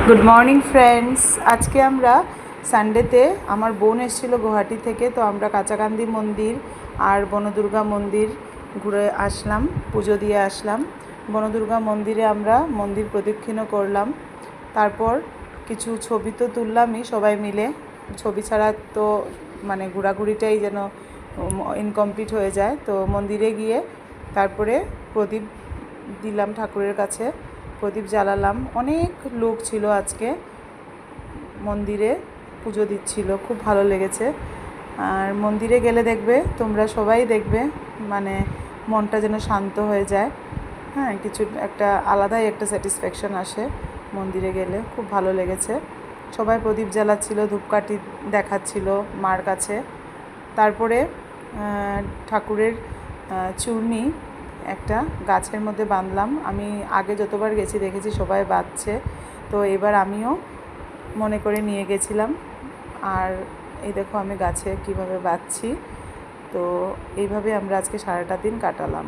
Good morning friends. আজকে আমরা সানডেতে আমার বোন এসেছিলো গুয়াহাটি থেকে, তো আমরা কাঁচাকান্দি মন্দির আর বনদুর্গা মন্দির ঘুরে আসলাম, পুজো দিয়ে আসলাম। বনদুর্গা মন্দিরে আমরা মন্দির প্রদক্ষিণও করলাম, তারপর কিছু ছবি তো তুললামই সবাই মিলে। ছবি ছাড়া তো মানে ঘোরাঘুরিটাই যেন ইনকমপ্লিট হয়ে যায়। তো মন্দিরে গিয়ে তারপরে প্রদীপ দিলাম ঠাকুরের কাছে, প্রদীপ জ্বালালাম। অনেক লোক ছিল আজকে মন্দিরে, পুজো দিচ্ছিল, খুব ভালো লেগেছে। আর মন্দিরে গেলে দেখবে, তোমরা সবাই দেখবে, মানে মনটা যেন শান্ত হয়ে যায়। হ্যাঁ, কিছু একটা আলাদাই একটা স্যাটিসফ্যাকশন আসে মন্দিরে গেলে, খুব ভালো লেগেছে। সবাই প্রদীপ জ্বালাচ্ছিল, ধূপকাঠি দেখাচ্ছিল মার কাছে। তারপরে ঠাকুরের চূর্ণি একটা গাছের মধ্যে বাঁধলাম। আমি আগে যতবার গেছি দেখেছি সবাই বাঁধছে, তো এবার আমিও মনে করে নিয়ে গেছিলাম। আর এই দেখো আমি গাছে কিভাবে বাঁধছি। তো এইভাবে আমরা আজকে সারাটা দিন কাটালাম।